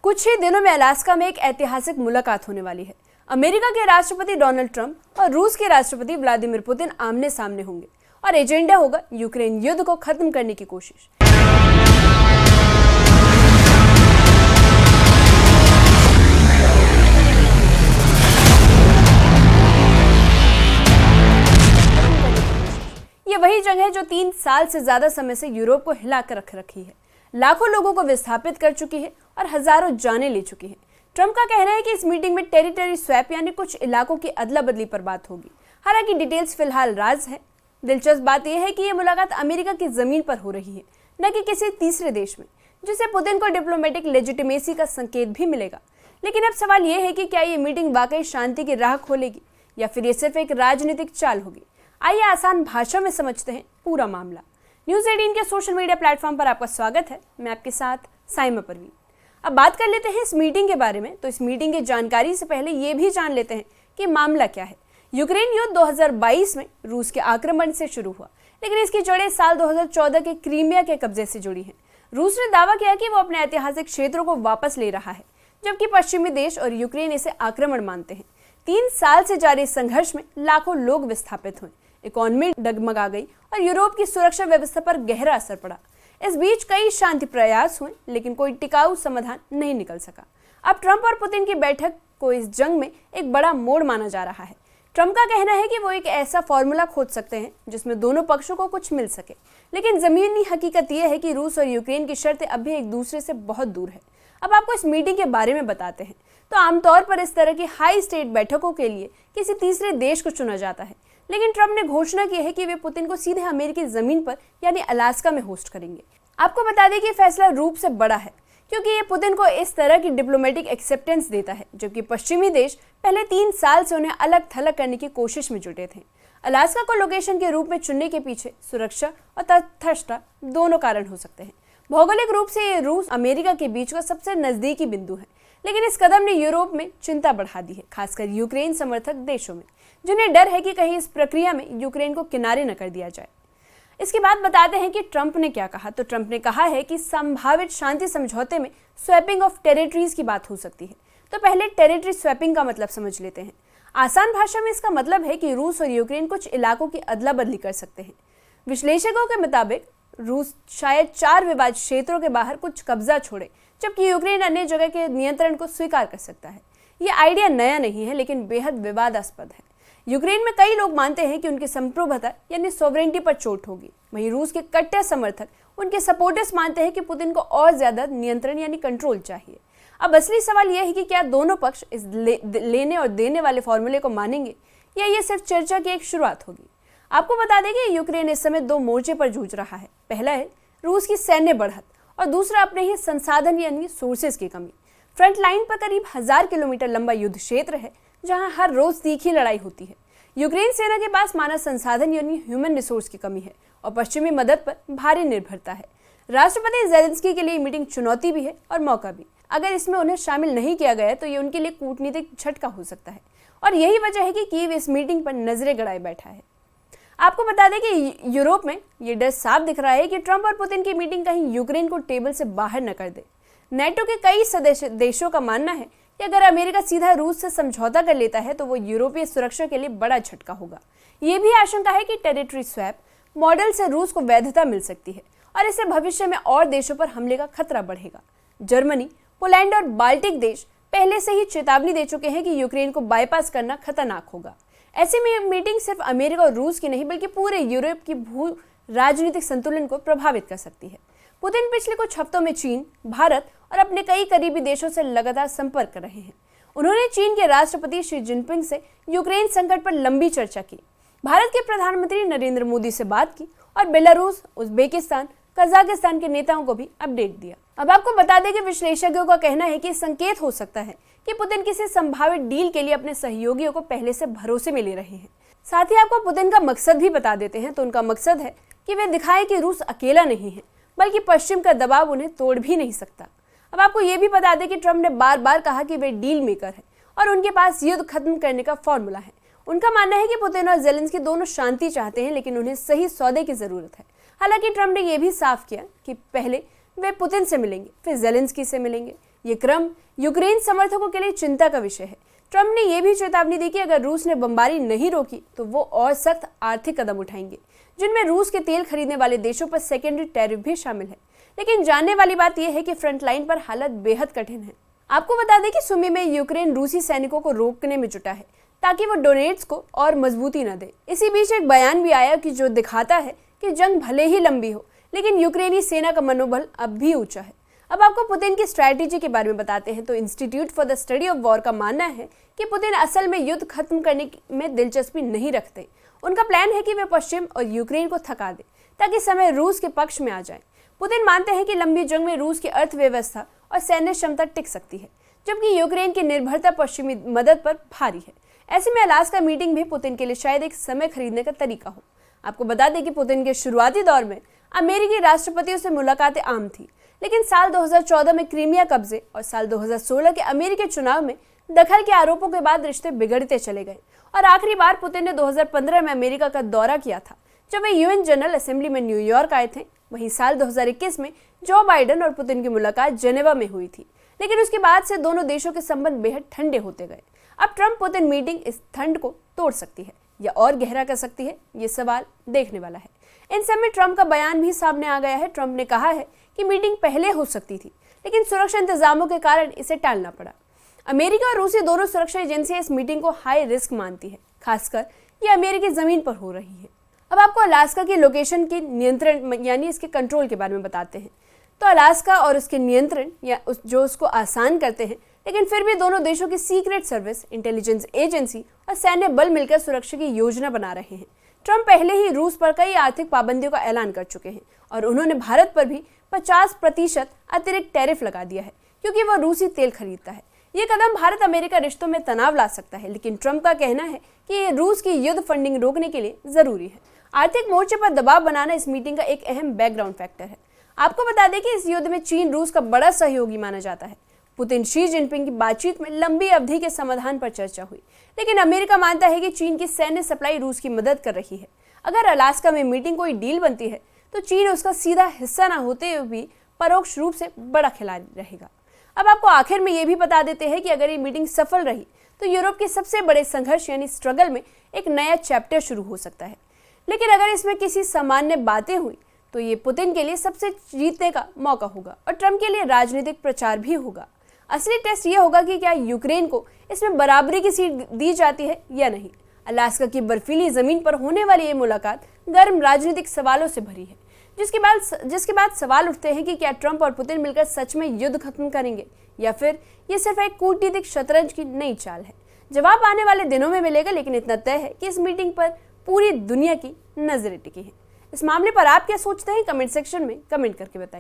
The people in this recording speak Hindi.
कुछ ही दिनों में अलास्का में एक ऐतिहासिक मुलाकात होने वाली है। अमेरिका के राष्ट्रपति डोनाल्ड ट्रंप और रूस के राष्ट्रपति व्लादिमीर पुतिन आमने सामने होंगे और एजेंडा होगा यूक्रेन युद्ध को खत्म करने की कोशिश। ये वही जंग है जो 3 साल से ज्यादा समय से यूरोप को हिला कर रख रखी है, लाखों लोगों को विस्थापित कर चुकी है और हजारों जानें ले चुकी है। ट्रंप का कहना है कि इस मीटिंग में टेरिटरी स्वैप यानी कुछ इलाकों की अदला बदली पर बात होगी। हालांकि डिटेल्स फिलहाल राज है। दिलचस्प बात यह है कि यह मुलाकात अमेरिका की जमीन पर हो रही है, न कि किसी तीसरे देश में, जिससे पुतिन को डिप्लोमेटिक लेजिटिमेसी का संकेत भी मिलेगा। लेकिन अब सवाल यह है कि क्या ये मीटिंग वाकई शांति की राह खोलेगी या फिर ये सिर्फ एक राजनीतिक चाल होगी। आइए आसान भाषा में समझते हैं पूरा मामला। न्यूज़ 18 के सोशल मीडिया प्लेटफॉर्म पर आपका स्वागत है। मैं आपके साथ साइमा परवीन। अब बात कर लेते हैं इस मीटिंग के बारे में। तो इस मीटिंग की जानकारी से पहले ये भी जान लेते हैं कि मामला क्या है। यूक्रेन युद्ध 2022 में रूस के आक्रमण से शुरू हुआ, लेकिन इसकी जड़ें साल 2014 के क्रीमिया के कब्जे से जुड़ी हैं। रूस ने दावा किया कि वो अपने ऐतिहासिक क्षेत्रों को वापस ले रहा है, जबकि पश्चिमी देश और यूक्रेन इसे आक्रमण मानते हैं। 3 साल से जारी संघर्ष में लाखों लोग विस्थापित हुए, इकोनॉमी डगमगा गई और यूरोप की सुरक्षा व्यवस्था पर गहरा असर पड़ा। इस बीच कई शांति प्रयास हुए, लेकिन कोई टिकाऊ समाधान नहीं निकल सका। अब ट्रंप और पुतिन की बैठक को इस जंग में एक बड़ा मोड़ माना जा रहा है। ट्रंप का कहना है कि वो एक ऐसा फॉर्मूला खोज सकते हैं जिसमें दोनों पक्षों को कुछ मिल सके, लेकिन जमीनी हकीकत यह है कि रूस और यूक्रेन की शर्तें अभी एक दूसरे से बहुत दूर है। अब आपको इस मीटिंग के बारे में बताते हैं। तो आमतौर पर इस तरह की हाई स्टेट बैठकों के लिए किसी तीसरे देश को चुना जाता है, लेकिन ट्रंप ने घोषणा की है कि वे पुतिन को सीधे अमेरिकी जमीन पर यानी अलास्का में होस्ट करेंगे। आपको बता दें कि फैसला रूप से बड़ा है, क्योंकि ये पुतिन को इस तरह की डिप्लोमेटिक एक्सेप्टेंस देता है, जबकि पश्चिमी देश पहले 3 साल से उन्हें अलग थलग करने की कोशिश में जुटे थे। अलास्का को लोकेशन के रूप में चुनने के पीछे सुरक्षा और तटस्थता दोनों कारण हो सकते हैं। भौगोलिक रूप से ये रूस अमेरिका के बीच का सबसे नजदीकी बिंदु है, लेकिन इस कदम ने यूरोप में चिंता बढ़ा दी है, खासकर यूक्रेन समर्थक देशों में, जिन्हें डर है कि कहीं इस प्रक्रिया में यूक्रेन को किनारे न कर दिया जाए। इसके बाद बताते हैं कि ट्रंप ने क्या कहा। तो ट्रंप ने कहा है कि संभावित शांति समझौते में स्वैपिंग ऑफ टेरिटरीज की बात हो सकती है। तो पहले टेरिटरी स्वैपिंग का मतलब समझ लेते हैं। आसान भाषा में इसका मतलब है कि रूस और यूक्रेन कुछ इलाकों की अदला बदली कर सकते हैं। विश्लेषकों के मुताबिक रूस शायद 4 विवाद क्षेत्रों के बाहर कुछ कब्जा छोड़े, जबकि यूक्रेन अन्य जगह के नियंत्रण को स्वीकार कर सकता है। यह आइडिया नया नहीं है, लेकिन बेहद विवादास्पद है। यूक्रेन में कई लोग मानते हैं कि उनकी संप्रभुता यानी सॉवरेनिटी पर चोट होगी। वहीं रूस के कट्टर समर्थक, उनके सपोर्टर्स मानते हैं कि पुतिन को और ज्यादा नियंत्रण यानी कंट्रोल चाहिए। अब असली सवाल यह है कि क्या दोनों पक्ष इस लेने और देने वाले फॉर्मूले को मानेंगे या ये सिर्फ चर्चा की एक शुरुआत होगी। आपको बता दें कि यूक्रेन इस समय 2 मोर्चे पर जूझ रहा है। पहला है रूस की सैन्य बढ़त और दूसरा अपने ही संसाधन यानी सोर्सेज की कमी। फ्रंट लाइन पर करीब 1000 किलोमीटर लंबा युद्ध क्षेत्र है, जहां हर रोज तीखी लड़ाई होती है। यूक्रेन सेना के पास मानव संसाधन यानी ह्यूमन रिसोर्स की कमी है और पश्चिमी मदद पर भारी निर्भरता है। राष्ट्रपति ज़ेलेंस्की के लिए मीटिंग चुनौती भी है और मौका भी। अगर इसमें उन्हें शामिल नहीं किया गया तो ये उनके लिए कूटनीतिक झटका हो सकता है, और यही वजह है कि कीव इस मीटिंग पर नजरें गड़ाए बैठा है। आपको बता दें कि यूरोप में ये डर साफ दिख रहा है कि ट्रंप और पुतिन की मीटिंग कहीं यूक्रेन को टेबल से बाहर न कर दे। नेटो के कई सदस्य देशों का मानना है कि अगर अमेरिका सीधा रूस से समझौता कर लेता है तो वो यूरोपीय सुरक्षा के लिए बड़ा झटका होगा। ये भी आशंका है कि टेरिटरी स्वैप मॉडल से रूस को वैधता मिल सकती है और इससे भविष्य में और देशों पर हमले का खतरा बढ़ेगा। जर्मनी, पोलैंड और बाल्टिक देश पहले से ही चेतावनी दे चुके हैं कि यूक्रेन को बाईपास करना खतरनाक होगा। ऐसे में मीटिंग सिर्फ अमेरिका और रूस की नहीं, बल्कि पूरे यूरोप की भू राजनीतिक संतुलन को प्रभावित कर सकती है। पुतिन पिछले कुछ हफ्तों में चीन, भारत और अपने कई करीबी देशों से लगातार संपर्क कर रहे हैं। उन्होंने चीन के राष्ट्रपति शी जिनपिंग से यूक्रेन संकट पर लंबी चर्चा की, भारत के प्रधानमंत्री नरेंद्र मोदी से बात की और बेलारूस, उज्बेकिस्तान, कजाकिस्तान के नेताओं को भी अपडेट दिया। अब आपको बता दें कि विश्लेषकों का कहना है कि संकेत हो सकता है कि पुतिन किसी संभावित डील के लिए अपने सहयोगियों को पहले से भरोसे में ले रहे हैं। साथ ही आपको पुतिन का मकसद भी बता देते हैं। तो उनका मकसद है कि वे दिखाएं कि रूस अकेला नहीं है, बल्कि पश्चिम का दबाव उन्हें तोड़ भी नहीं सकता। अब आपको ये भी बता दें कि ट्रंप ने बार बार कहा कि वे डील मेकर हैं और उनके पास युद्ध खत्म करने का फॉर्मूला है। उनका मानना है कि पुतिन और ज़ेलेंस्की दोनों शांति चाहते हैं, लेकिन उन्हें सही सौदे की जरूरत है। हालांकि ट्रंप ने यह भी साफ किया कि पहले वे पुतिन से मिलेंगे, फिर ज़ेलेंस्की से मिलेंगे। ये क्रम यूक्रेन समर्थकों के लिए चिंता का विषय है। ट्रंप ने यह भी चेतावनी दी कि अगर रूस ने बमबारी नहीं रोकी तो वो और सख्त आर्थिक कदम उठाएंगे, जिनमें रूस के तेल खरीदने वाले देशों पर सेकेंडरी टैरिफ भी शामिल है। लेकिन जानने वाली बात यह है कि फ्रंट लाइन पर हालत बेहद कठिन है। आपको बता दें कि सुमी में यूक्रेन रूसी सैनिकों को रोकने में जुटा है ताकि वो डोनेट्स को और मजबूती न दे। इसी बीच एक बयान भी आया कि जो दिखाता है कि जंग भले ही लंबी हो, लेकिन यूक्रेनी सेना का मनोबल अब भी ऊंचा है। अब आपको पुतिन की स्ट्रैटेजी के बारे में बताते हैं तो institute for the study of war का मानना है कि पुतिन असल में युद्ध खत्म करने में दिलचस्पी नहीं रखते। उनका प्लान है कि वे पश्चिम और यूक्रेन को थका दे ताकि समय रूस के पक्ष में आ जाए। पुतिन मानते हैं कि लंबी जंग में रूस की अर्थव्यवस्था और सैन्य क्षमता टिक सकती है, जबकि यूक्रेन की निर्भरता पश्चिमी मदद पर भारी है। ऐसे में अलास्का मीटिंग भी पुतिन के लिए शायद एक समय खरीदने का तरीका हो। आपको बता दें कि पुतिन के शुरुआती दौर में अमेरिकी राष्ट्रपतियों से मुलाकातें आम थी, लेकिन साल 2014 में क्रीमिया कब्जे और साल 2016 के अमेरिकी चुनाव में दखल के आरोपों के बाद रिश्ते बिगड़ते चले गए और आखिरी बार पुतिन ने 2015 में अमेरिका का दौरा किया था, जब वे यूएन जनरल असेंबली में न्यूयॉर्क आए थे। वहीं साल 2021 में जो बाइडेन और पुतिन की मुलाकात जेनेवा में हुई थी, लेकिन उसके बाद से दोनों देशों के संबंध बेहद ठंडे होते गए। अब ट्रंप पुतिन मीटिंग इस ठंड को तोड़ सकती है या और गहरा कर सकती है, ये सवाल देखने वाला है। इन सब में ट्रंप का बयान भी सामने आ गया है। ट्रंप ने कहा है कि मीटिंग पहले हो सकती थी, लेकिन सुरक्षा इंतजामों के कारण इसे टालना पड़ा। अमेरिका और रूसी दोनों सुरक्षा एजेंसियां इस मीटिंग को हाई रिस्क मानती है, खासकर ये अमेरिकी जमीन पर हो रही है। अब आपको अलास्का की लोकेशन की नियंत्रण यानी इसके कंट्रोल के बारे में बताते हैं। तो अलास्का और उसके नियंत्रण या जो उसको आसान करते हैं, लेकिन फिर भी दोनों देशों की सीक्रेट सर्विस, इंटेलिजेंस एजेंसी और सैन्य बल मिलकर सुरक्षा की योजना बना रहे हैं। ट्रंप पहले ही रूस पर कई आर्थिक पाबंदियों का ऐलान कर चुके हैं और उन्होंने भारत पर भी 50% अतिरिक्त टैरिफ लगा दिया है, क्योंकि वह रूसी तेल खरीदता है। ये कदम भारत अमेरिका रिश्तों में तनाव ला सकता है, लेकिन ट्रंप का कहना है कि ये रूस की युद्ध फंडिंग रोकने के लिए जरूरी है। आर्थिक मोर्चे पर दबाव बनाना इस मीटिंग का एक अहम बैकग्राउंड फैक्टर है। आपको बता दें कि इस युद्ध में चीन रूस का बड़ा सहयोगी माना जाता है। पुतिन शी जिनपिंग की बातचीत में लंबी अवधि के समाधान पर चर्चा हुई, लेकिन अमेरिका मानता है कि चीन की सैन्य सप्लाई रूस की मदद कर रही है। अगर अलास्का में मीटिंग कोई डील बनती है तो चीन उसका सीधा हिस्सा न होते हुए भी परोक्ष रूप से बड़ा खिलाड़ी रहेगा। अब आपको आखिर में ये भी बता देते हैं कि अगर ये मीटिंग सफल रही तो यूरोप के सबसे बड़े संघर्ष यानी स्ट्रगल में एक नया चैप्टर शुरू हो सकता है। लेकिन अगर इसमें किसी सामान्य बातें हुई तो ये पुतिन के लिए सबसे जीतने का मौका होगा और ट्रंप के लिए राजनीतिक प्रचार भी होगा। असली टेस्ट ये होगा कि क्या यूक्रेन को इसमें बराबरी की सीट दी जाती है या नहीं। अलास्का की बर्फीली जमीन पर होने वाली ये मुलाकात गर्म राजनीतिक सवालों से भरी है, जिसके बाद सवाल उठते हैं कि क्या ट्रंप और पुतिन मिलकर सच में युद्ध खत्म करेंगे या फिर ये सिर्फ एक कूटनीतिक शतरंज की नई चाल है। जवाब आने वाले दिनों में मिलेगा, लेकिन इतना तय है कि इस मीटिंग पर पूरी दुनिया की नजरें टिकी है। इस मामले पर आप क्या सोचते हैं, कमेंट सेक्शन में कमेंट करके बताइए।